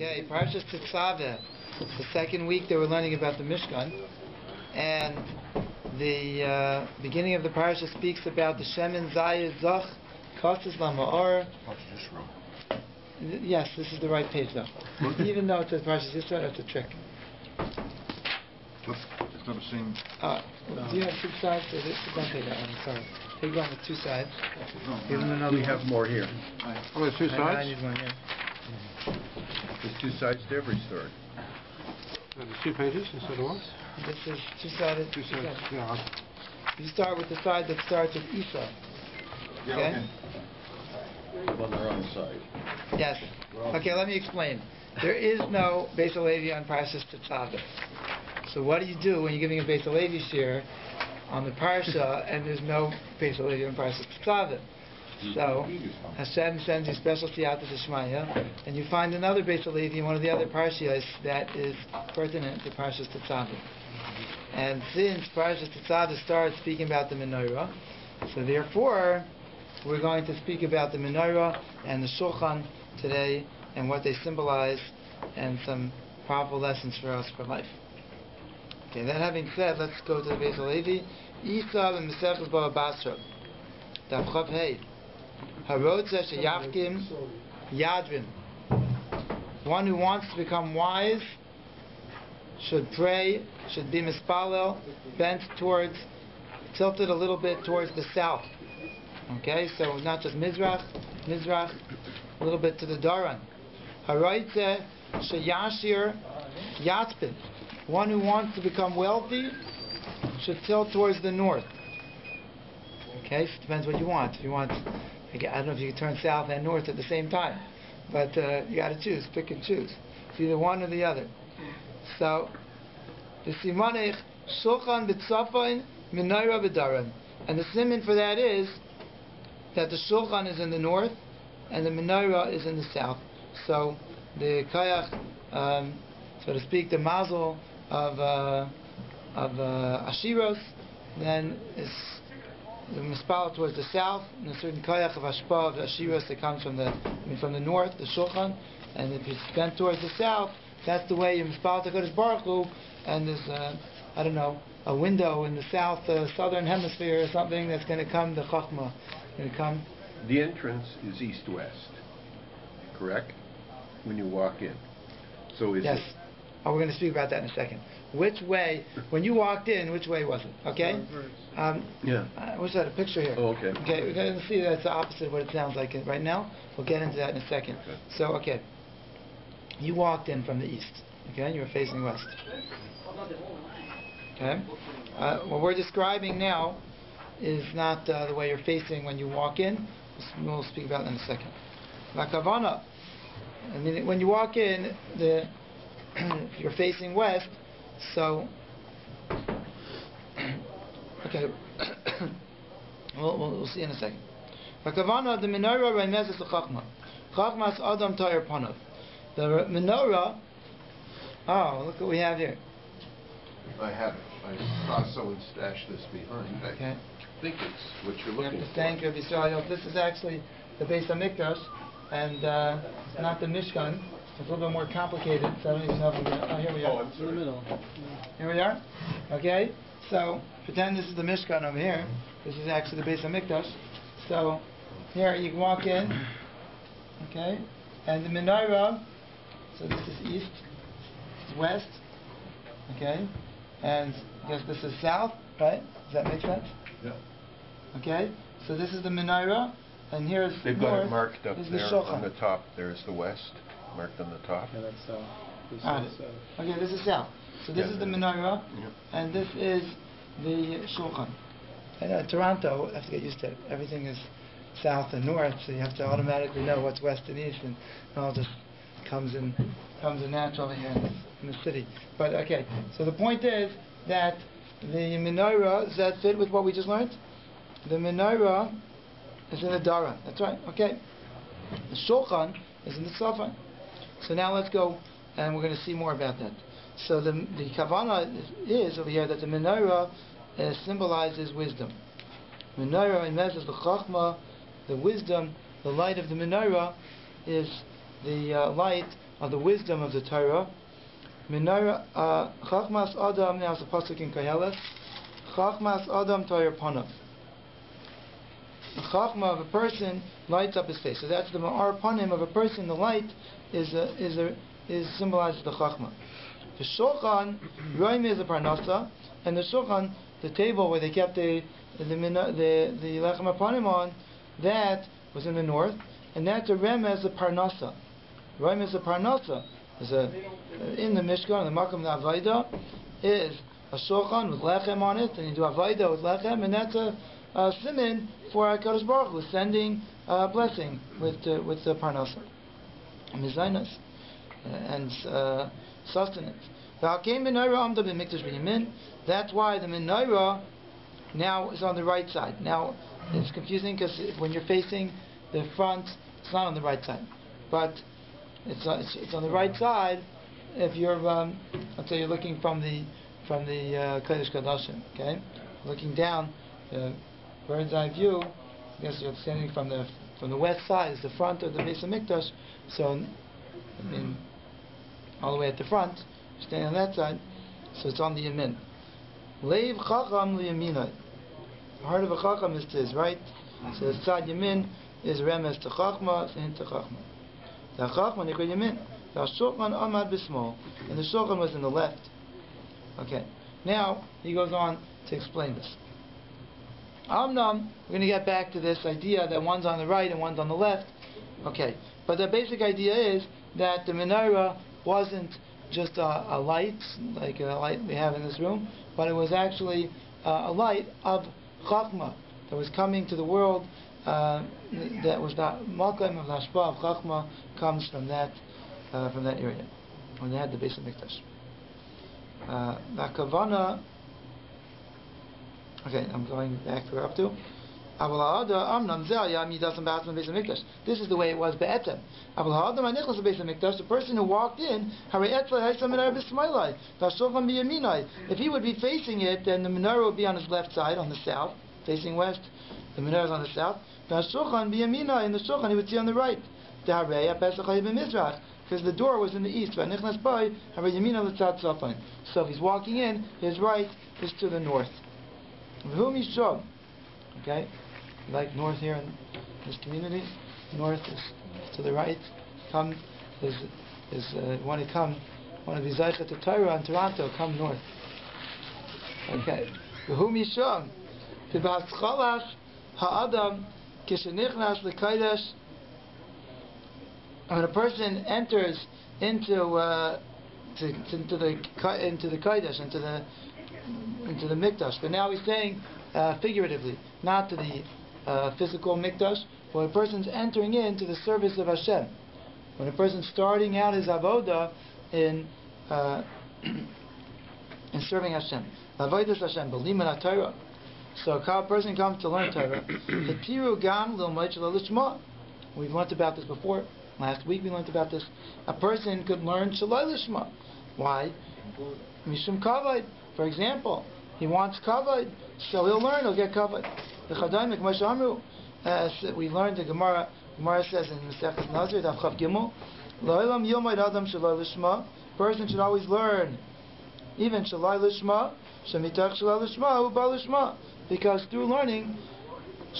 Okay, Parshat Tetzave, the second week that we're learning about the Mishkan, and the beginning of the Parsha speaks about the Shemin Zayid Zach Kostas Lama'or. Yes, this is the right page though. Even though it says Parshat Yisrael, that's a trick. It's not the same. Do you have two sides? Don't take that one, I'm sorry. Take one with two sides. Even another. We have more here. Oh, there's two sides? I need one here. There's two sides to every story. There's two pages instead of one? This is two-sided. Two sides. Yeah. You start with the side that starts with Esau. Okay? On their own side. Yes. Okay, let me explain. There is no Beis Halevi on Parshat Tetzave. So what do you do when you're giving a Beis Halevi share on the Parsha and there's no Beis Halevi on Parshat Tetzave? So Hashem sends you special siyata d'shmaya, and you find another Beis Halevi in one of the other Parshas that is pertinent to Parshat Tetzave. And since Parshat Tetzave starts speaking about the menorah, so therefore we're going to speak about the menorah and the shulchan today and what they symbolize and some powerful lessons for us for life. Okay, that having said, let's go to the Beis Halevi. Isa and Mesechus Bava Basra. Daf Chav Hey. Harotza sheyavkim yadrim. One who wants to become wise should pray, should be mispalel, bent towards, tilted a little bit towards the south. Okay, so not just Mizrach, a little bit to the Daran. Harotza sheyashir yatzpin. One who wants to become wealthy should tilt towards the north. Okay, so it depends what you want. If you want, I don't know if you can turn south and north at the same time, but you got to choose, pick and choose. It's either one or the other. So, the simanech shulchan b'tzafayin menorah b'daran, and the siman for that is that the shulchan is in the north and the menorah is in the south. So, the kayach, so to speak, the mazel of Ashiros, then is the mispal towards the south, and a certain kayach of Ashpa of Ashiros that comes from the north, the shulchan, and if it's bent towards the south, that's the way you mispal to Kodesh Baruch Hu, and there's a window in the south southern hemisphere or something that's going to come, the chachma, going to come. The entrance is east-west, correct? When you walk in. So is yes. it? Oh, we're going to speak about that in a second. Which way, when you walked in, which way was it? Okay? Yeah. I wish I had a picture here. Oh, okay. Okay, we're going to see that's the opposite of what it sounds like right now. We'll get into that in a second. Okay. So, okay. You walked in from the east. Okay? You were facing west. Okay? What we're describing now is not the way you're facing when you walk in. We'll speak about that in a second. La kavana. I mean, when you walk in, if you're facing west, so okay, we'll see in a second. Hakavana the menorah remezes the chachma. Chachmas adam tayir panav. The menorah. Oh, look what we have here. I have it. I saw someone stash this behind. Okay. I think it's what you're looking for. Thank Rabbi Israel. This is actually the Beis Hamikdash, and not the Mishkan. It's a little bit more complicated, so I don't even know if we're going to... Oh, here we are. It's in the middle. Here we are. Okay? So, pretend this is the Mishkan over here. This is actually the Beis Hamikdash. So, here you can walk in. Okay? And the menorah, so this is east, this is west. Okay? And I guess this is south, right? Does that make sense? Yeah. Okay? So this is the menorah, and here's They've north. got it marked up This is there the on the top. There's the west, marked on the top. Yeah, that's this is okay, this is south. So this is the menorah, Yeah. and this is the shulchan. And Toronto, I have to get used to it. Everything is south and north, so you have to automatically know what's west and east, and it all just comes in naturally here in the city. But okay, so the point is that the menorah, does that fit with what we just learned? The menorah is in the Daran. That's right. Okay. The shulchan is in the Tzafan. So now let's go, and we're going to see more about that. So the kavanah is over here that the menorah symbolizes wisdom. Menorah imezes the chachma, the wisdom, the light of the menorah is the light of the wisdom of the Torah. Menorah Chachmas Adam, now it's a pasuk in Koheles. Chachmas Adam Toyer Panav. The Chachma of a person lights up his face. So that's the Ma'ar Panim of a person. The light is symbolizes the Chachma. The Shulchan Roim is a Parnasa, and the Shulchan, the table where they kept the Lechem Panim on, that was in the north, and that's a Remez, a Parnasa. Roim is a Parnasa. In the Mishkan, in the Makam Avaida, is a Shulchan with Lechem on it, and you do Avaida with Lechem, and that's a siman for HaKadosh Baruch Hu, blessing with the Parnasa, Mizainas, and sustenance. That's why the menorah now is on the right side. Now it's confusing because when you're facing the front, it's not on the right side, but it's on the right side if you're let's say you're looking from the Kodesh Kodashim, okay, looking down, bird's eye view. I guess you're standing from the west side is the front of the Beis HaMikdash, so I mean all the way at the front, you're standing on that side, so it's on the yamin. Leiv Chacham liyaminai. The heart of a Chacham is to his right, so the side yamin is remes to Chachma, it's hint to Chachma. The Chachma nikra yamin. The Shulchan amad b'smol, and the Shulchan was in the left. Okay. Now he goes on to explain this. We're going to get back to this idea that one's on the right and one's on the left. Okay. But the basic idea is that the menorah wasn't just a light, like a light we have in this room, but it was actually a light of Chachma that was coming to the world. That was the Malkaim of Hashpa of Chachma comes from that area when they had the Beis HaMikdash. Kavana. Okay, I'm going back to where up to. This is the way it was be'etem. The person who walked in, if he would be facing it, then the menorah would be on his left side, on the south, facing west. The menorah is on the south. And the shulchan he would see on the right. Because the door was in the east. So if he's walking in, his right is to the north. Okay, like north here in this community, north is to the right. Want to be Zaycha to Torah in Toronto, come north. Okay. V'hu misham tibaschalas ha'adam kishenichnas l'kaidesh. When a person enters into the Kodesh, into the Mikdash, but now he's saying figuratively, not to the physical Mikdash. When a person's entering into the service of Hashem, when a person's starting out his avodah in serving Hashem, avodas Hashem, b'liman Torah. So a person comes to learn Torah. We've learned about this before. Last week we learned about this. A person could learn Shalai Lishma. Why? Mishum Kavod. For example, he wants Kavod, so he'll learn, he'll get Kavod. The Chadaimik Mashamru, as we learned the Gemara says in Masechet Nazir, Daf Chav Gimel, Lo'ilam Yomad Adam Shalai Lishma. Person should always learn, even Shalai Lishma, Shemitach Shalai Lishma, Uba Lishma. Because through learning,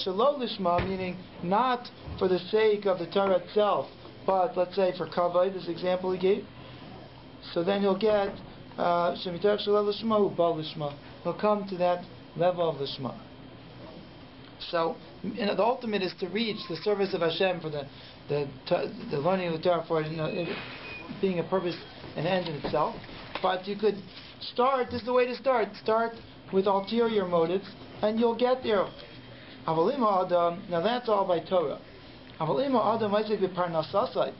Shalai Lishma, meaning not for the sake of the Torah itself, but let's say for Kavod, this example he gave, so then he'll get Shemitach Shalai Lishma, Uba Lishma. He'll come to that level of Lishma. So, the ultimate is to reach the service of Hashem for the learning of the Torah for it being a purpose and end in itself. But you could start. This is the way to start. Start with ulterior motives, and you'll get there. Avalima Adam. Now that's all by Torah. Avalima Adam might say b'parnasasai.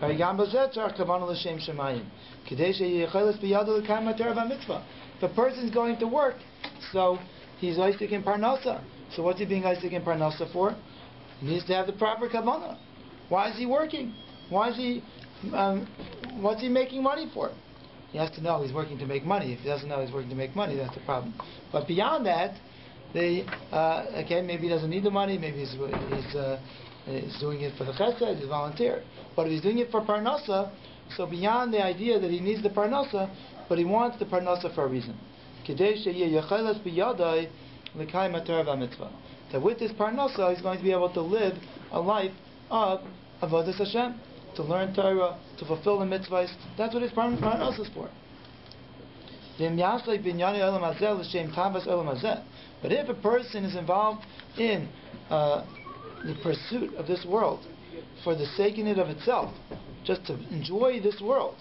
Harigam b'zetzar kavana l'shem shemayim. Kadesh yecheles b'yadu l'kayim ha'torah v'mitzvah. The person's going to work, so he's Isaac in Parnasa. So what's he being Isaac in Parnasa for? He needs to have the proper kavanah. Why is he working? What's he making money for? He has to know he's working to make money. If he doesn't know he's working to make money, that's the problem. But beyond that, maybe he doesn't need the money. Maybe he's he's doing it for the chesed, he's volunteer. But if he's doing it for parnasa, so beyond the idea that he needs the parnasa, but he wants the parnasa for a reason. That with this parnasa, he's going to be able to live a life of avodas Hashem, to learn Torah, to fulfill the mitzvahs. That's what his parnasa is for. But if a person is involved in the pursuit of this world for the sake in it of itself, just to enjoy this world,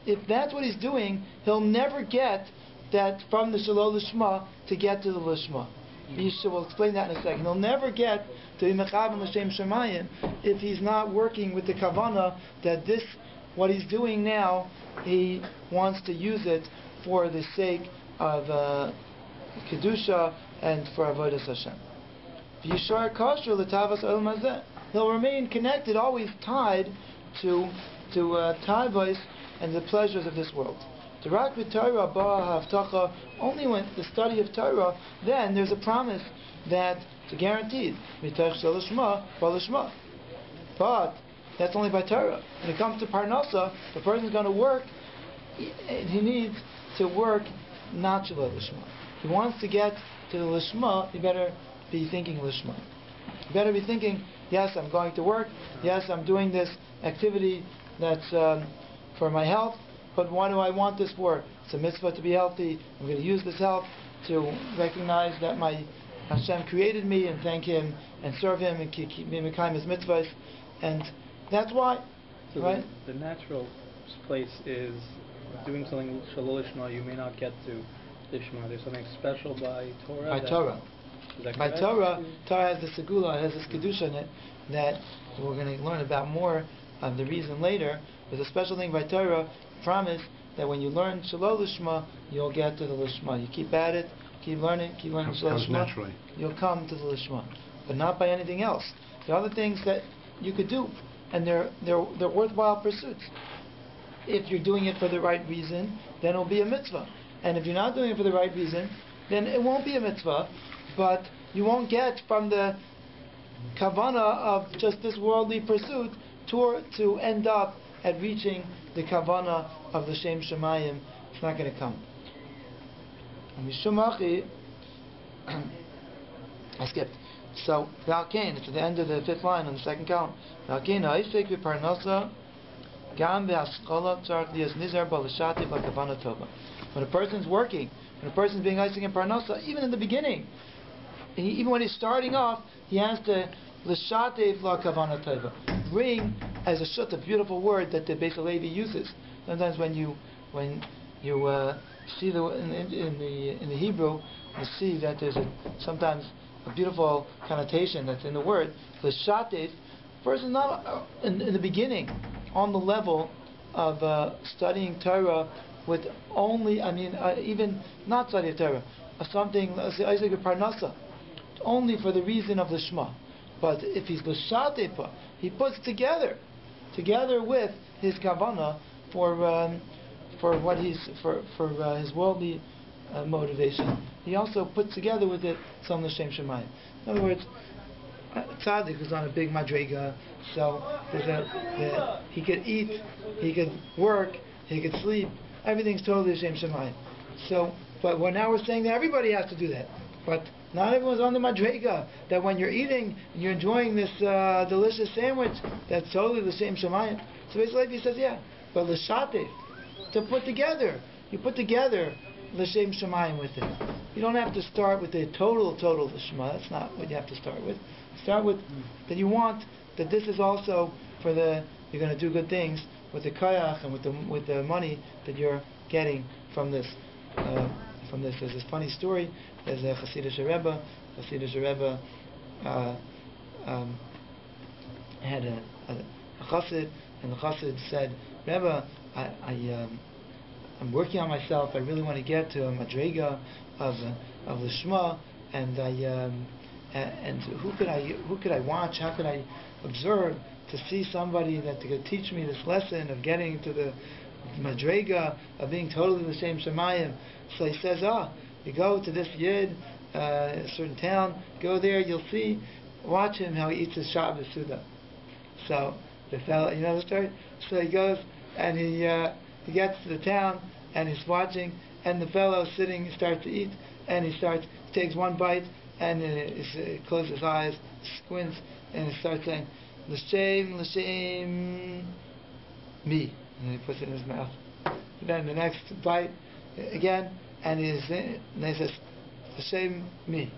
if that's what he's doing, he'll never get that from the Shalol Lishma to get to the Lishma. Yisha will explain that in a second. He'll never get to be Mechavan L'Shem Shemayim if he's not working with the Kavanah that this, what he's doing now, he wants to use it for the sake of Kedusha and for Avodas Hashem. V'yishar Kasher L'Tavas Olam Hazeh. He'll remain connected, always tied to Tavos and the pleasures of this world. Only when the study of Torah, then there's a promise that it's guaranteed. But that's only by Torah. When it comes to Parnasa, the person's going to work, he needs to work not Shalol Lishma. He wants to get to the Lishma, he better be thinking Lishma. He better be thinking, yes, I'm going to work, yes, I'm doing this activity that's for my health, but why do I want this for? It's a mitzvah to be healthy. I'm going to use this health to recognize that my Hashem created me and thank Him and serve Him and keep me mekayim His mitzvahs, and that's why. So right? The natural place is doing something Shalol Lishma you may not get to Lishma. There's something special by Torah. By Torah. Is that By correct? Torah has the segula, it has this kedusha in it that we're going to learn about more of the reason later. There's a special thing by Torah, promise that when you learn Shalol Lishma, you'll get to the Lishma. You keep at it, keep learning Shalol Lishma, naturally. you'll come to the Lishma, but not by anything else. There are other things that you could do, and they're worthwhile pursuits. If you're doing it for the right reason, then it'll be a mitzvah. And if you're not doing it for the right reason, then it won't be a mitzvah, but you won't get from the kavanah of just this worldly pursuit to end up at reaching the kavanah of the Shem Shemayim. It's not going to come. I skipped. So, Valkain, it's at the end of the fifth line on the second column. Valkain, ha'ifek v'parnasa gam ve'askola tzarech liyas nizar b'l'shati b'kavana tova. When a person's working, when a person's being Isaac in Parnasa, even in the beginning, even when he's starting off, he has to l'shatev la'kavana tova. Bring as a shut, a beautiful word that the Beis Halevi uses. Sometimes when you see in the Hebrew, you see that there's sometimes a beautiful connotation that's in the word. L'shatev, person not in the beginning on the level of studying Torah with only, even not study of Torah, something, let's say, Isaac Parnasa, only for the reason of the Shema. But if he's l'shatepa, he puts together with his kavanah for what for his worldly motivation. He also puts together with it some l'shem shemayim. In other words, tzaddik is on a big madrega, so he could eat, he could work, he could sleep. Everything's totally l'shem shemayim. So, but now we're saying that everybody has to do that, but not everyone's on the madrega, that when you're eating and you're enjoying this delicious sandwich, that's totally the same shemayim. So basically he says, yeah, but l'shatev, to put together, you put together l'shem shemayim with it. You don't have to start with the total l'shema. That's not what you have to start with. Start with that you want, that this is also for you're going to do good things with the kayach and with the money that you're getting from this. There's this funny story. There's a Hasidic Rebbe. Had a chassid, and the chassid said, Rebbe, I'm working on myself. I really want to get to a madrega of the Shema, and who could I watch? How could I observe to see somebody that could teach me this lesson of getting to the madrega of being totally the same shemayim? So he says, you go to this yid a certain town, go there, you'll see, watch him how he eats his Shabbos Suda. So the fellow, you know the story? So he goes and he gets to the town and he's watching, and the fellow sitting, he starts to eat, and he takes one bite, and he closes his eyes, squints, and he starts saying, L'shem, L'shem, me. And he puts it in his mouth. Then the next bite, again, and he says, L'shem, me.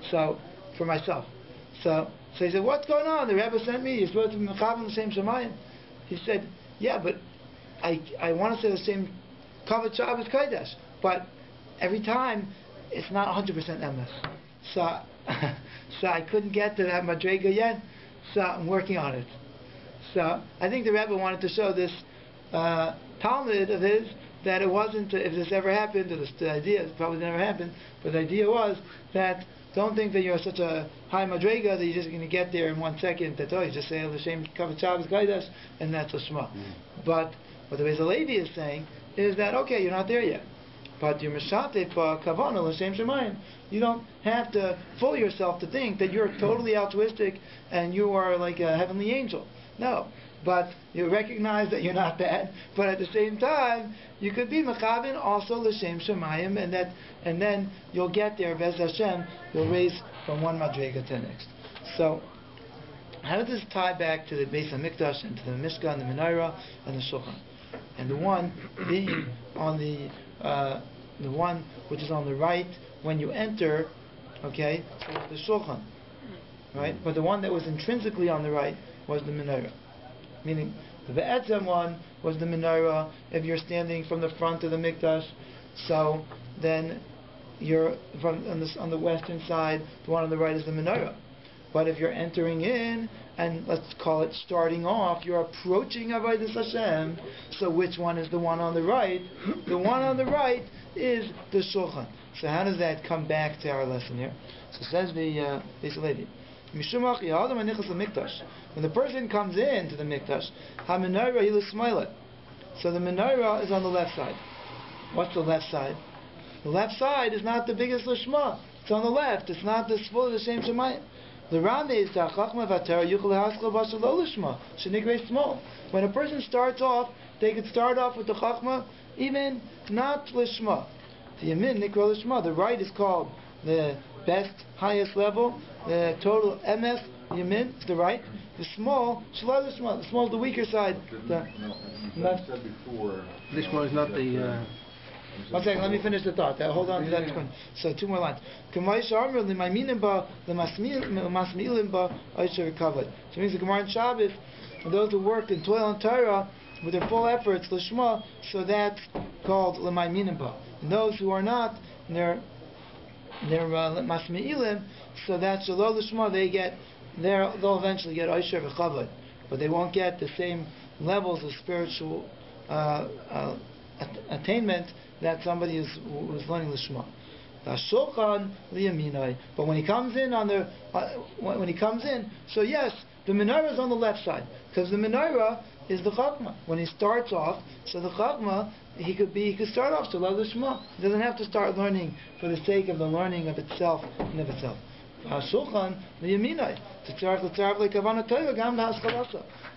So, for myself. So he said, what's going on? The Rebbe sent me. You're supposed to be mechavan l'shem shemayim. He said, yeah, but I want to say the same kavod Shabbos kodesh, but every time it's not 100% emes. So I couldn't get to that madrega yet. So I'm working on it. So I think the Rebbe wanted to show this Talmud of his that it wasn't, if this ever happened, or the idea, it probably never happened, but the idea was that don't think that you're such a high madrega that you're just going to get there in 1 second. That you just say l'shem kavod Shabbos kodesh and that's a shema. But what the Beis Levi is saying is that okay, you're not there yet, but you're mishatef kavana l'shem shemayim. You don't have to fool yourself to think that you're totally altruistic and you are like a heavenly angel. No, but you recognize that you're not that. But at the same time, you could be mechavin also l'shem shemayim, and then you'll get there. Bez Hashem, you'll raise from one madrega to the next. So, how does this tie back to the Beis Hamikdash and to the Mishkan, the Menorah, and the Shulchan? And the one being on the one which is on the right when you enter, okay, the Shulchan, right? But the one that was intrinsically on the right was the Menorah. Meaning, the Be'etzem one was the Menorah if you're standing from the front of the Mikdash. So then you're on the western side, the one on the right is the Menorah. But if you're entering in, and let's call it starting off, you're approaching Avodas Hashem, so which one is the one on the right? The one on the right is the Shulchan. So how does that come back to our lesson here? So says the Beis Levi, when the person comes into the Mikdash, ha-menorah hilasmailah. So the menorah is on the left side. What's the left side? The left side is not the biggest lishma. It's on the left. It's not the full of the same shemayim. The Rami is the chachma v'atera yuchel haskell v'shelo lishma shenigrei small. When a person starts off, they could start off with the chachma, even not lishma. The yamin nikra lishma. The right is called the best, highest level. The total emes yamin is the right. The small shelo lishma. The small is the weaker side. Said before. Lishma is not the. 1 second, let me finish the thought. Hold on to that point. So 2 more lines. So it means the Gemara in Shabbos, those who work and toil in Torah with their full efforts, l'shma, so that's called l'mayminim ba. And those who are not, they're masmi'ilim, so that's shelo l'shma, they'll eventually get oisher v'chavod, but they won't get the same levels of spiritual attainment that somebody who's learning l'shma. But when he comes in, so yes, the menorah is on the left side because the menorah is the chachma. When he starts off, so the chachma he could start off to love the shema. He doesn't have to start learning for the sake of the learning of itself and of itself.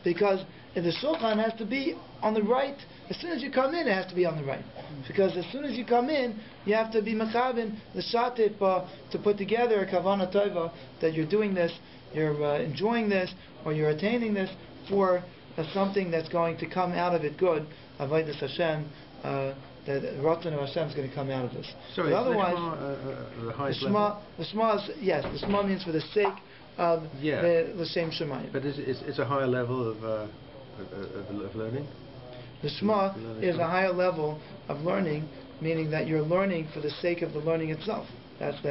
Because the shulchan has to be on the right. As soon as you come in, it has to be on the right. Because as soon as you come in, you have to be mechavin the shatip to put together a kavana tova that you're doing this, you're enjoying this, or you're attaining this for something that's going to come out of it good. Avodas Hashem, that the Ratzon of Hashem is going to come out of this. So but otherwise, the highest level? The shema means for the sake of the same shemayim. But it's a higher level of learning? The Shema is a higher level of learning, meaning that you're learning for the sake of the learning itself. That's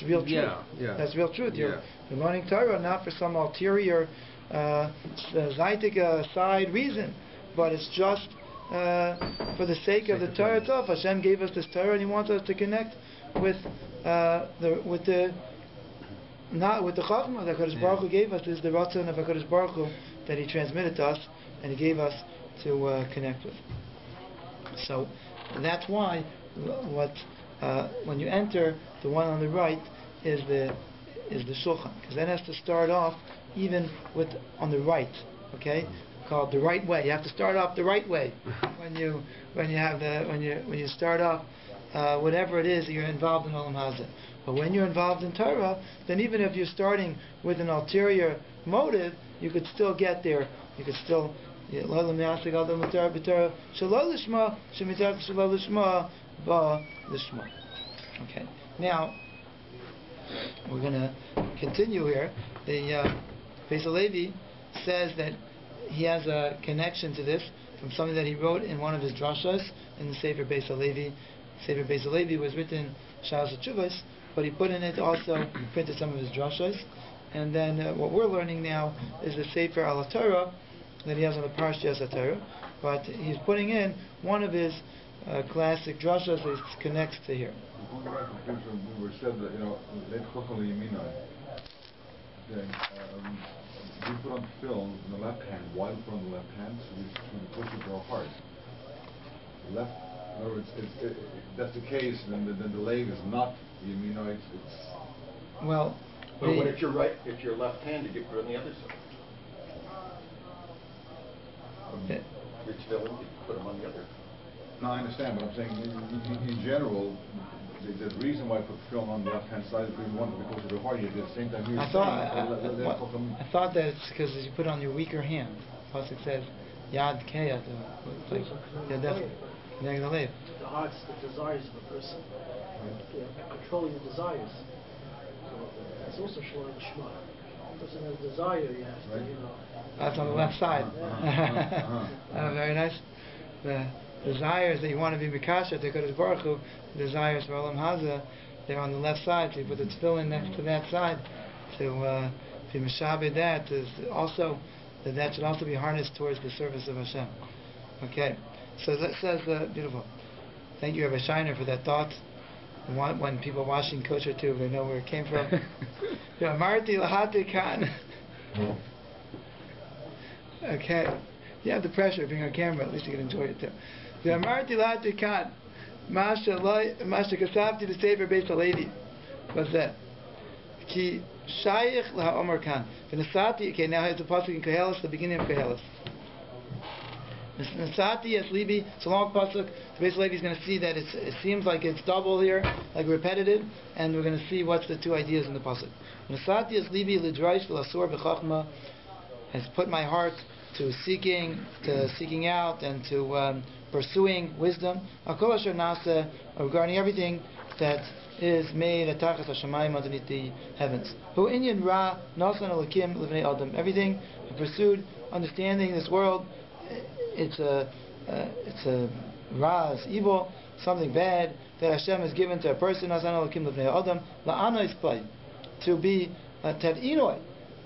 real truth. Yeah. That's real truth. You're learning Torah not for some ulterior Zaitika side reason, but it's just for the sake of the Torah itself. Hashem gave us this Torah and He wants us to connect with the Chachma that HaKadosh Baruch Hu gave us. This is the Ratzon of HaKadosh Baruch Hu that He transmitted to us and He gave us to connect with. So that's why what when you enter, the one on the right is the shulchan, because that has to start off even with on the right. Okay, called the right way. You have to start off the right way when you start off whatever it is that you're involved in Olam Hazeh. But when you're involved in Torah, then even if you're starting with an ulterior motive, you could still get there. You could still okay. Now we're going to continue here. The Beis Halevi says that he has a connection to this from something that he wrote in one of his drashas in the Sefer Beis Halevi. Sefer Beis Halevi was written Shas Tshuvos, but he put in it also printed some of his drashas. And then what we're learning now is the Sefer Al Torah that he has on the Parsha Al Torah, but he's putting in one of his classic drashas that connects to here. We said that, we put on film in the left hand. Why we put on the left hand? So we push it real hard. Left. In other words, if that's the case, then the leg is not Yeminoid. It's well. But what if you're left-handed, you put it on the other side. Your tefillin, you put them on the other. No, I understand, but I'm saying in general, the reason why I put film on the left-hand side is because we want to push it hard. At the same time, I thought that it's because you put it on your weaker hand. Pasuk says, Yad Keyat, Yadech. The heart's the desires of a person. Controlling the desires. So it's also Shema. A person has desire, you have to, That's on the left side. Very nice. The desires that you want to be Mikasha, to Kodesh Baruch Hu, the desires for Olam Hazeh, they're on the left side. So you put the tefillin next to that side to be Meshabed that. Also, that should also be harnessed towards the service of Hashem. Okay. So that says, beautiful. Thank you, Rabbi Shiner, for that thought. When people are washing kosher too, they know where it came from. Okay. You have the pressure of being on camera, at least you can enjoy it too. What's that? Ki shayich la'omar kan. Okay, now here's the pasuk in Koheles, the beginning of Koheles. Nasati es libi. It's a long pasuk. The Beis Halevi is going to see that it seems like it's double here, like repetitive, and we're going to see what's the two ideas in the pasuk. Nasati es libi lidraish v'lasur b'chachma, has put my heart to seeking out and to pursuing wisdom. Akol asher nasa, regarding everything that is made atachas hashamayim, underneath the heavens. Hu inyan ra nasan alakim livnei adam. Everything pursued, understanding this world. It's a raz, evil, something bad that Hashem has given to a person. To be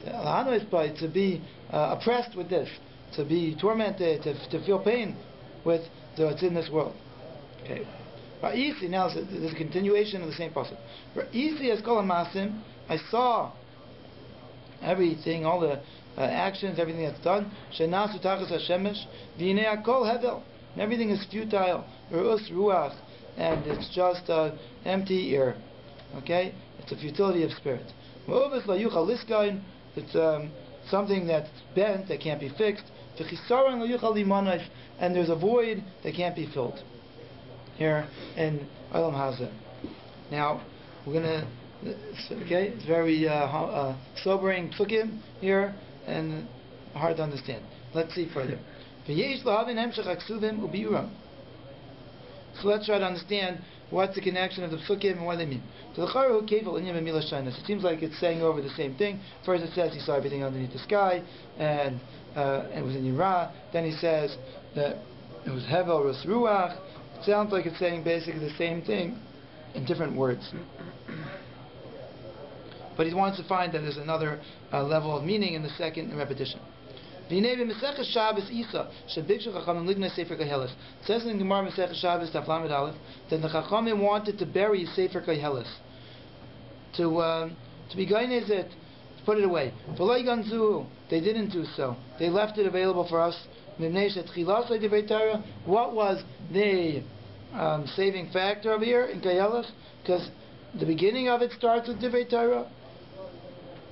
to be oppressed with this, to be tormented, to feel pain with what's in this world. Okay. Now there's a continuation of the same pasuk. I saw everything, all the actions, everything that's done. Shenasu tachas hashemesh v'inei hakol hevel. Everything is futile. Re'us ruach, and it's just empty air. Okay, it's a futility of spirit. Mo'ovis la'yuchal liskain. It's something that's bent that can't be fixed. V'chisaron la'yuchal limanayis, and there's a void that can't be filled. Here in Olam Hazeh. Now we're gonna. Okay, it's very sobering psukim here and hard to understand. Let's see further. So let's try to understand what's the connection of the psukim and what they mean. So it seems like it's saying over the same thing. First it says he saw everything underneath the sky and it was in Yirah. Then he says that it was Hevel Rus Ruach. It sounds like it's saying basically the same thing in different words. But he wants to find that there's another level of meaning in the second repetition. It says in Gemara Masechah Shabbos Daf Lamed Aleph that the Chachamim wanted to bury Sefer Koheles, to be gainezet, to put it away. They didn't do so. They left it available for us. What was the saving factor over here in Kayelas, because the beginning of it starts with Divrei Torah,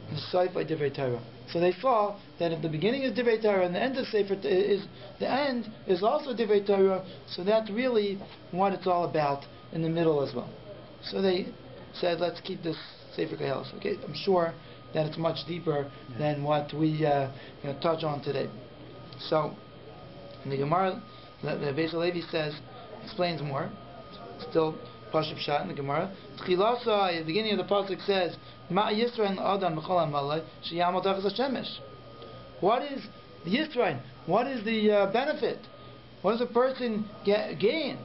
and the side by Divrei Torah. So they saw that if the beginning is Divrei Torah and the end of Sefer is also Divrei Torah, so that's really what it's all about in the middle as well. So they said, let's keep this Sefer Kayelas. Okay, I'm sure that it's much deeper than what we touch on today. So, in the Gemara, the Beis Halevi explains more. Still, Parshat in the Gemara. At the beginning of the pasuk says, "Ma Yisrael Adam B'chol Amalei Sheyamot Tachas HaShemesh." What is the Yisrael? What is the benefit? What does a person gain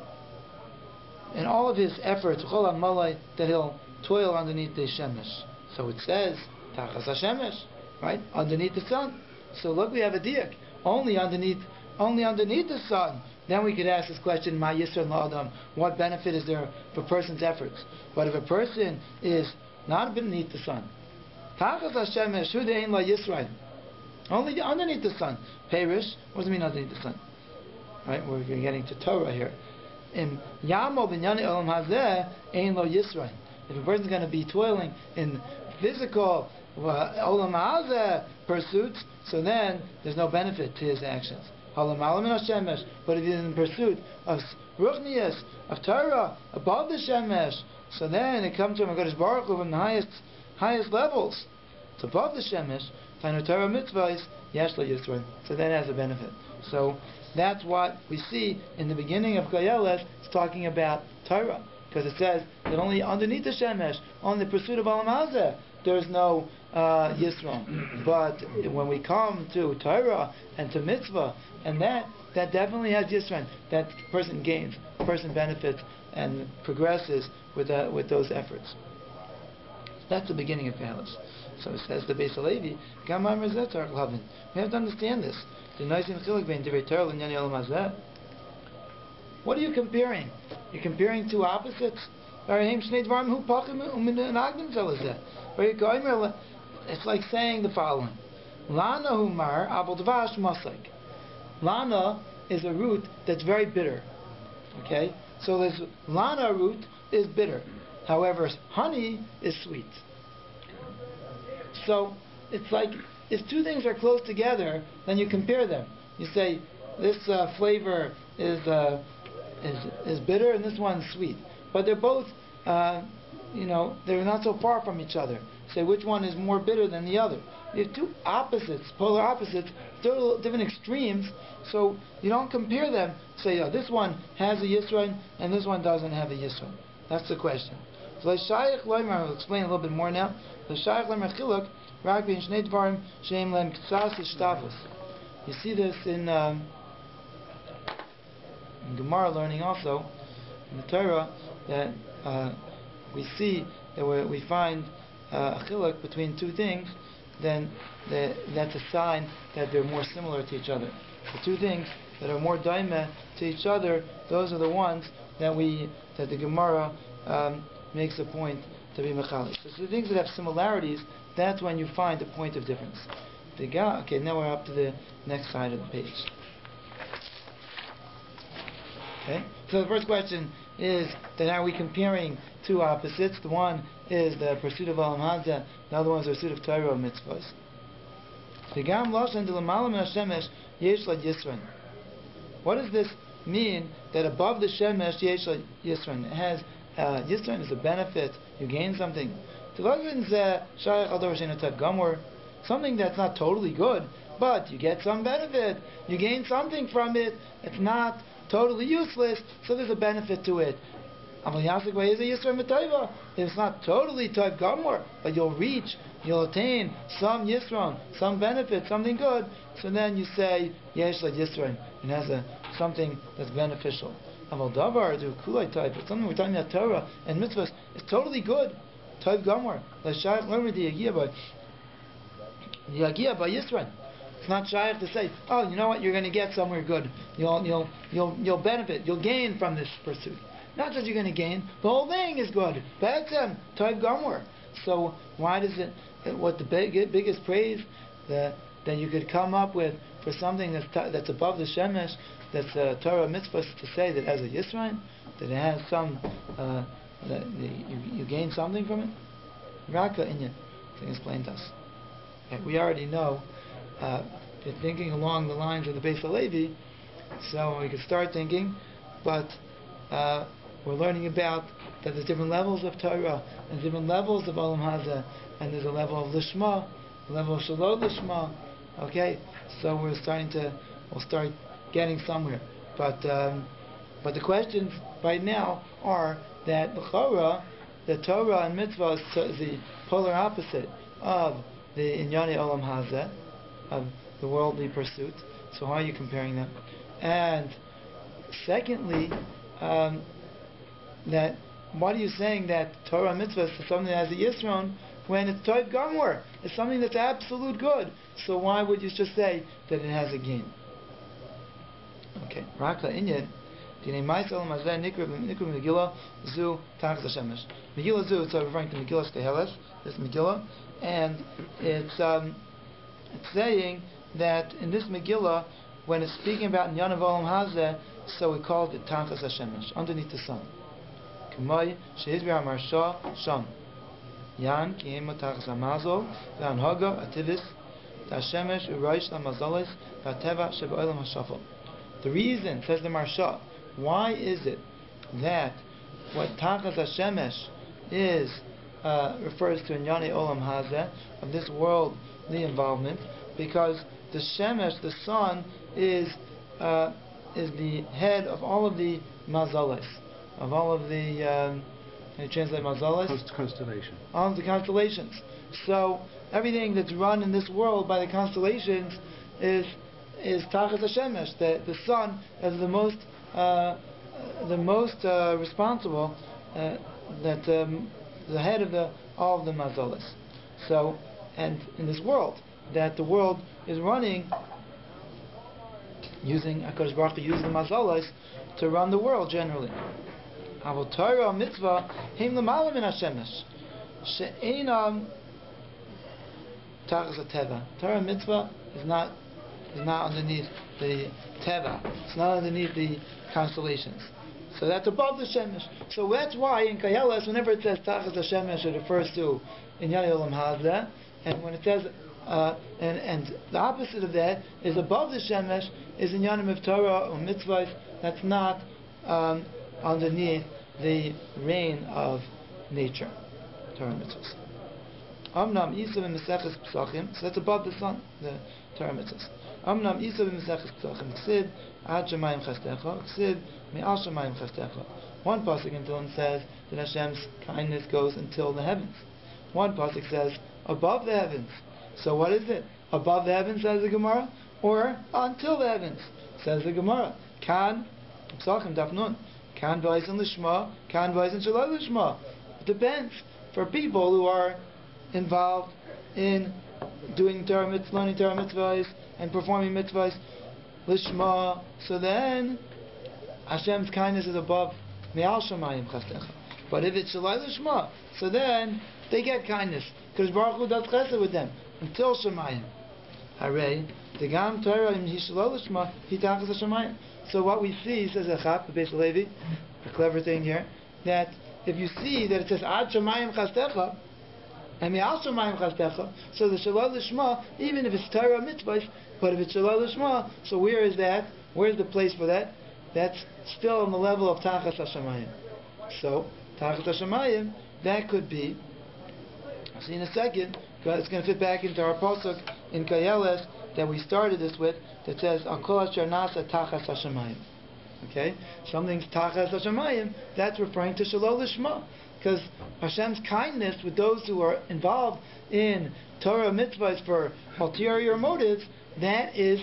in all of his efforts? B'chol Amalei, that he'll toil underneath the Shemesh. So it says Tachas HaShemesh, right? Underneath the sun. So look, we have a diak. Only underneath the sun. Then we could ask this question, Ma Yisrael La'adam, what benefit is there for a person's efforts? But if a person is not beneath the sun, Tachas HaShemesh, Hu De'ein La Yisrael, only underneath the sun. Perish, what does it mean underneath the sun? Right, we're getting to Torah here. In Yamo B'nyani Olam Hazeh, Ein Lo Yisrael. If a person's going to be toiling in physical Olam Hazeh pursuits, so then there's no benefit to his actions. But if he's in pursuit of Ruchnias, of Torah, above the Shemesh, so then it comes to HaKadosh Baruch Hu from the highest levels. It's above the Shemesh. Tainu Torah mitzvahs, Yesh Lo Yisrael. So that has a benefit. So that's what we see in the beginning of Kayeles. It's talking about Torah, because it says that only underneath the Shemesh, on the pursuit of Olam Hazeh, there's no Yisrael. But when we come to Torah and to mitzvah, and that definitely has Yisrael. That person gains, person benefits, and progresses with those efforts. That's the beginning of Kayeles. So it says the Beis Halevi, we have to understand this. What are you comparing? You're comparing two opposites. It's like saying the following. Lana humar abel dvash masek. Lana is a root that's very bitter. Okay? So this lana root is bitter. However, honey is sweet. So it's like if two things are close together, then you compare them. You say this flavor is bitter and this one's sweet, but they're both they're not so far from each other. Say which one is more bitter than the other. You have two opposites, polar opposites, different extremes. So you don't compare them. Say this one has a Yisrael and this one doesn't have a Yisrael. That's the question. So I'll explain a little bit more now. You see this in Gemara learning also in the Torah that we see that we find a chiluk between two things, then that's a sign that they're more similar to each other. The two things that are more daimeh to each other, those are the ones that the Gemara makes a point to be mechalik. So the things that have similarities, that's when you find a point of difference. Okay, now we're up to the next side of the page. Okay, so the first question is that are we comparing two opposites? The one is the pursuit of Olam Hazeh, the other one is the pursuit of Torah or mitzvahs. What does this mean that above the Shemesh Yesh Yisran? It has Yisran is a benefit, you gain something. Something that's not totally good, but you get some benefit, you gain something from it. It's not totally useless, so there's a benefit to it. It's not totally Tov Gamor, but you'll attain some Yisron, some benefit, something good. So then you say Yesh La Yisron, it has something that's beneficial. Aval Davar do Kulai type, but something we're talking about Torah and mitzvahs is totally good. Tov Gamor, L'Shayach Lemer D'Yagia by Yisron. It's not shy to say, oh, you know what, you're going to get somewhere good. You'll benefit, you'll gain from this pursuit. Not just you're going to gain, the whole thing is good. Ba'etzem, Tov Gamor. So why does it? What the biggest praise? The that you could come up with for something that's above the Shemesh, that's Torah mitzvah, to say that it has a Yisrael, that it has some, that you gain something from it? Raka Inyan can explain to us. Okay, we already know, you're thinking along the lines of the Beis Halevi, so we could start thinking, but we're learning about that there's different levels of Torah and different levels of Olam Hazeh, and there's a level of Lishma, a level of Shalom Lishma. Okay, so we'll start getting somewhere. But the questions right now are that the Torah and Mitzvah is the polar opposite of the Inyani Olam Hazeh, of the worldly pursuit. So how are you comparing them? And secondly, that what are you saying that Torah and Mitzvah is something that has a Yisron when it's Toiv Gamor? It's something that's absolute good. So why would you just say that it has a gain? Okay, Raka Inyan. Megillah Zu Tachas HaShemesh. Megillah Zu, it's referring to Megillah Steheles, this Megillah, and it's saying that in this Megillah, when it's speaking about Nyan of Olam Hazeh, so we called it Tachas HaShemesh, underneath the sun. K'may Shehizbir HaMarsha Sham. Yan Ki Hema Tachas HaMazol V'Anhaga Ativis Ta'Shemesh U'Roish LaMazolis V'Ateva Sheba'olam HaShafal. The reason, says the Marsha, why is it that what Tachas HaShemesh is refers to Inyani Olam Hazeh, of this worldly involvement, because the Shemesh, the sun, is the head of all of the mazalas, of all of the can you translate mazalas? Constellation. All of the constellations. So everything that's run in this world by the constellations is Tachas HaShemesh. The sun is the most responsible, that the head of all of the mazalas. So, and in this world, that the world is running using HaKadosh Baruch Hu uses the mazalas to run the world generally. Avol Torah mitzvah heim l'mala min hashemesh she'einam tachas hateva. Torah mitzvah is not underneath the teva. It's not underneath the constellations. So that's above the shemesh. So that's why in Kayeles, whenever it says tachas hashemesh, it refers to Inyani Olam Hazeh, and when it says and the opposite of that is above the shemesh is Inyanim of Torah or mitzvahs. That's not underneath the reign of nature. Torah mitzvahs. Amnam Isa b'Meseches Pesachim. So that's above the sun, the Torah mitzvahs. Amnam Isa b'Meseches Pesachim. Ksiv ad Shemayim Chastecha. Ksiv me'al Shemayim Chastecha. One pasuk in Tehillim says that Hashem's kindness goes until the heavens. One pasuk says above the heavens. So what is it? Above the heavens, says the Gemara, or until the heavens, says the Gemara. Kan Pesachim Daf Nun. Kan v'ayzin l'shma. Kan v'ayzin shalai l'shma. It depends. For people who are involved in doing Torah mitzvahs, learning Torah mitzvahs, and performing mitzvahs, lishma. So then Hashem's kindness is above me'al shamayim chastecha. But if it's shalai l'shma, so then they get kindness because Baruch Hu does chesed with them until shamayim. Hare degam Torah im hi shalai l'shma hi tachas hashamayim. So what we see, says Echad, the Beis Halevi, a clever thing here, that if you see that it says ad shamayim chastecha and me'al shamayim chastecha, so the shalai l'shma, even if it's Torah mitzvahs, but if it's shalai l'shma, so where is that? Where's the place for that? That's still on the level of tachas hashamayim. So tachas hashamayim, that could be. I'll see in a second. It's going to fit back into our pasuk in Kayeles that we started this with, that says Akol asher nasa tachas hashamayim. Okay, something's tachas hashamayim. That's referring to shalom lishma, because Hashem's kindness with those who are involved in Torah mitzvahs for ulterior motives, that is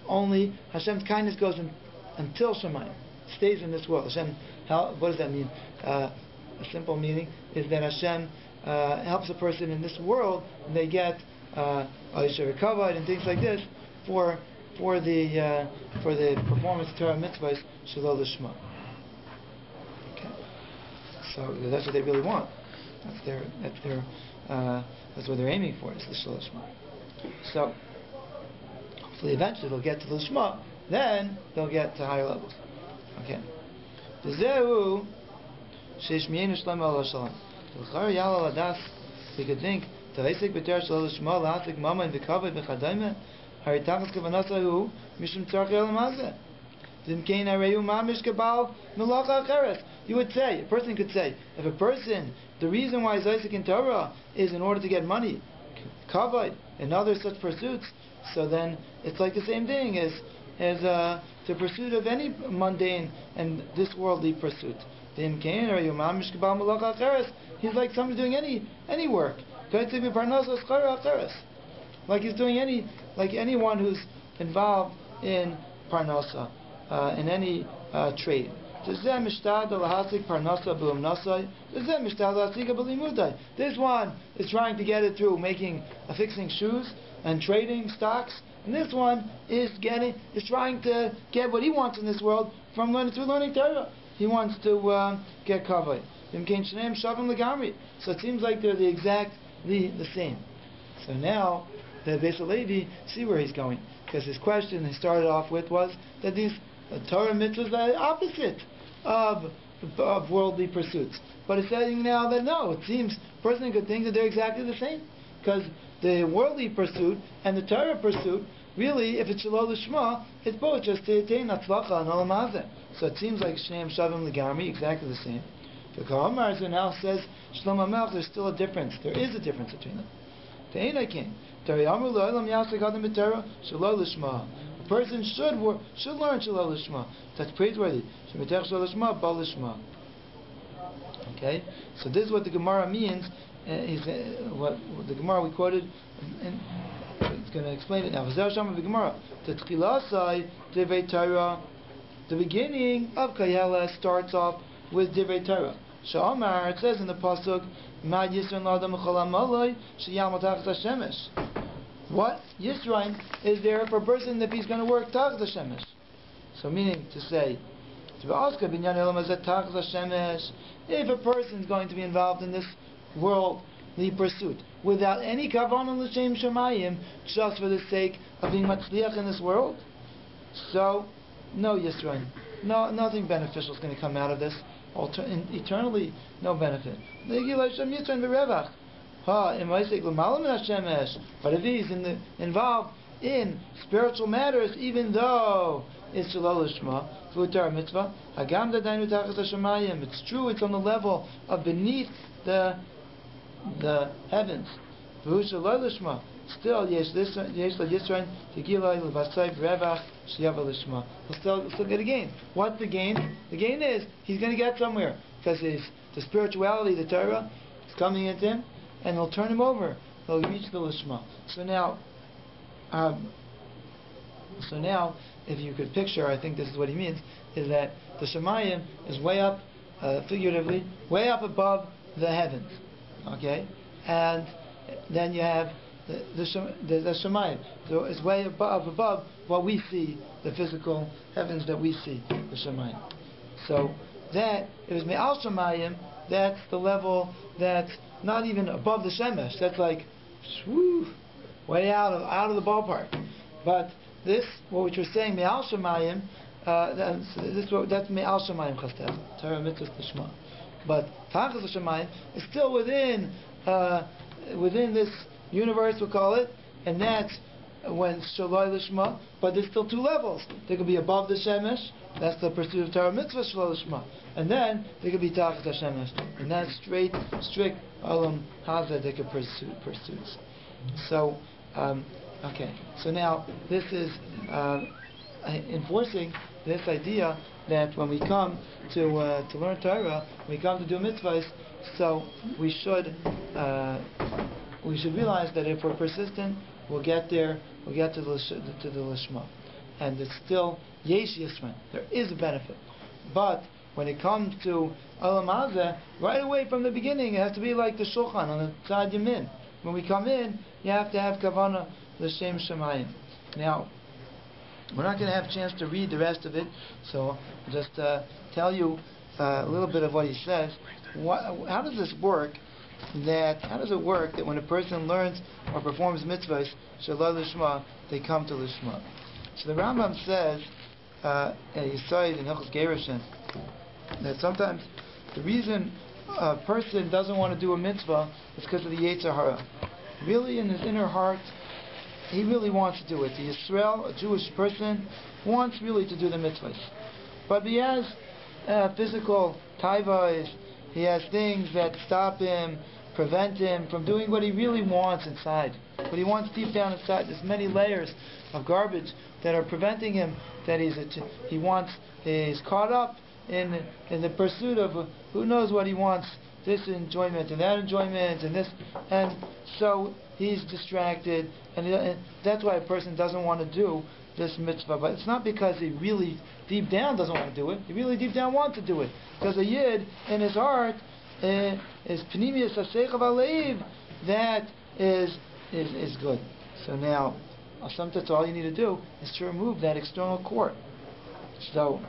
only Hashem's kindness goes until shamayim, stays in this world. Hashem, what does that mean? A simple meaning is that Hashem helps a person in this world, and they get Aisha recovered and things like this for the performance of Torah mitzvahs shalom lishma. Okay, so that's what they really want. That's what they're aiming for. Is the shalom lishma. So Hopefully, eventually, they'll get to the Shema. Then they'll get to higher levels. Okay. V'zehu sheishmiyenu shlomo ala shalom. L'char yala ladas. We could think Tavesik b'ter shel Shema la'asik mama and v'kavod v'chadayme. Haritachas kavanasahu mishum tzarch elam hazeh. Dimkein areyu mamish kabal melacha acheres. You would say, a person could say, if a person, the reason why he's Isaac in Torah is in order to get money, kavod, and other such pursuits, so then it's like the same thing as the pursuit of any mundane and this worldly pursuit. He's like somebody doing any work. Like he's doing anyone who's involved in parnasa, in any trade. This one is trying to get it through fixing shoes and trading stocks, and this one is trying to get what he wants in this world from learning Torah. He wants to get kavod. So it seems like they're the same. So now the Beis Levi see where he's going, because his question he started off with was that these Torah mitzvahs are the opposite of worldly pursuits. But it's saying now that no, it seems a person could think that they're exactly the same, because the worldly pursuit and the Torah pursuit, really, if it's Shalol Shema, it's both just to attain Atzlacha and Olam Hazeh. So it seems like Shneim Shavim Legamri, exactly the same. The Ka'amar now says Shlomo Melech, there's still a difference. There is a difference between them. Te'einakin. Tariyamru Lo'elam Yasek Adam B'Torah Shalol Shema. A person should learn Shalol Shema. That's praiseworthy. Shemitech Shalol Shema, Bal Shema. Okay? So this is what the Gemara means. What the Gemara we quoted, and it's going to explain it now. The beginning of Kayela starts off with Divrei Torah. Sha'amar, it says in the pasuk, "Mad Yisrael Adam Cholam Malay Sheyam Tachas Hashemesh." What Yisrael is there for a person if he's going to work Tachas Hashemesh? So, meaning to say, if a person is going to be involved in this worldly pursuit without any kavanah l'shem shemayim, just for the sake of being matzliach in this world, so no Yisrael, nothing beneficial is going to come out of this. Eternally, no benefit. But if he's involved in spiritual matters, even though it's Shalol Shema, mitzvah, it's true, it's on the level of beneath the heavens. Still, he'll still get a gain. What's the gain? The gain is he's going to get somewhere, because the spirituality, the Torah, is coming into him, and he'll turn him over. He'll reach the Lishma. So now, if you could picture, I think this is what he means, is that the Shemayim is way up, figuratively, way up above the heavens. Okay? And then you have the Shemayim. So it's way above what we see, the physical heavens that we see, the Shemayim. So that, if it's Me'al Shemayim, that's the level that's not even above the Shemesh. That's like, way out of the ballpark. But this, what you're saying, Me'al Shemayim, that's Me'al Shemayim Chastel, Torah Mitzvah Shema. But Tachas Shemayim is still within this universe, we'll call it, and that's when Shaloi Lishma, but there's still two levels. They could be above the Shemesh, that's the pursuit of Torah Mitzvah Shaloi Lishma, and then they could be Tachas Shemesh, and that's strict Olam Hazeh pursuits. So, okay, so now this is enforcing this idea that when we come to learn Torah, when we come to do mitzvahs, so we should realize that if we're persistent, we'll get there. We'll get to the lishma, and it's still yesh yisran. There is a benefit, but when it comes to Olam Hazeh, right away from the beginning, it has to be like the shulchan on the side yamin. When we come in, you have to have kavanah l'shem shemayim. Now, we're not going to have a chance to read the rest of it, so I'll just tell you a little bit of what he says. How does this work? that how does it work that when a person learns or performs mitzvahs, shalal lishma, they come to lishma? So the Rambam says, Yisayid in Hilchos Gerushin, that sometimes the reason a person doesn't want to do a mitzvah is because of the Yetzer Hara. Really, in his inner heart, he really wants to do it. The Yisrael, a Jewish person, wants really to do the mitzvahs. But he has physical taivas, he has things that stop him, prevent him from doing what he really wants inside. What he wants deep down inside. There's many layers of garbage that are preventing him, that he's caught up in the pursuit of who knows what he wants, this enjoyment and that enjoyment and this, and so he's distracted, and that's why a person doesn't want to do this mitzvah. But it's not because he really deep down doesn't want to do it. He really deep down wants to do it, because a yid in his heart is pnimius haseichav aleiv, that is good. So now, sometimes all you need to do is to remove that external cord. So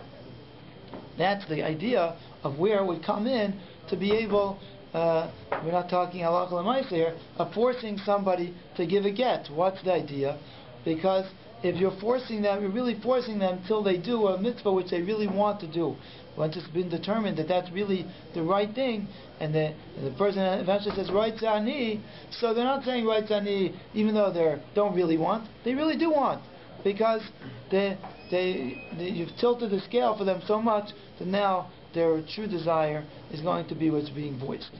that's the idea of where we come in to be able. We're not talking halakha l'maaseh here of forcing somebody to give a get. What's the idea? Because if you're forcing them, you're really forcing them till they do a mitzvah which they really want to do. Once it's been determined that that's really the right thing, and the person eventually says right zani, so they're not saying right zani even though they don't really want. They really do want, because you've tilted the scale for them so much that now their true desire is going to be what's being voiced.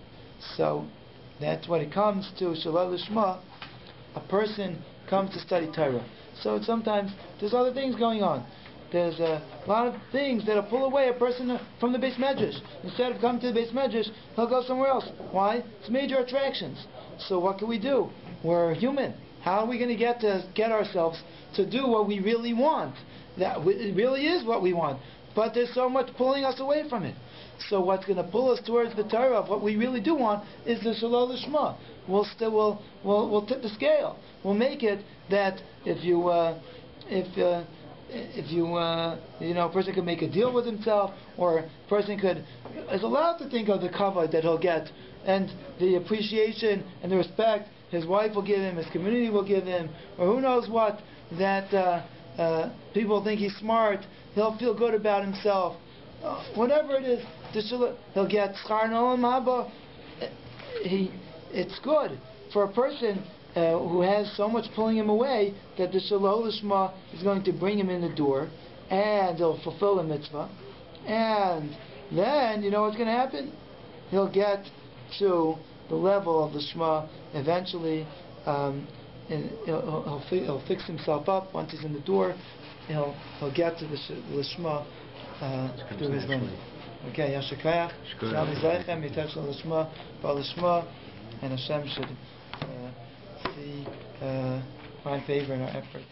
So that's what it comes to shalal lishma. A person comes to study Torah. So sometimes there's other things going on. There's a lot of things that'll pull away a person from the Beis Medrash. Instead of coming to the Beis Medrash, he'll go somewhere else. Why? It's major attractions. So what can we do? We're human. How are we going to get ourselves to do what we really want? It really is what we want. But there's so much pulling us away from it. So what's going to pull us towards the Torah of what we really do want is the shalal lishma. We'll tip the scale. We'll make it that if a person could make a deal with himself, or a person is allowed to think of the kavod that he'll get, and the appreciation and the respect his wife will give him, his community will give him, or who knows what, that people think he's smart, he'll feel good about himself. Whatever it is, he'll get schar nolam haba. It's good for a person who has so much pulling him away that the shalol lishma is going to bring him in the door, and he'll fulfill the mitzvah, and then you know what's going to happen? He'll get to the level of the shema eventually. He'll fix himself up once he's in the door. He'll get to the lishma through his learning. Okay, Yashakaya, Shalom Yizaychem, Yitach Lishma, Bal Lishma, and Hashem should find favor in our efforts.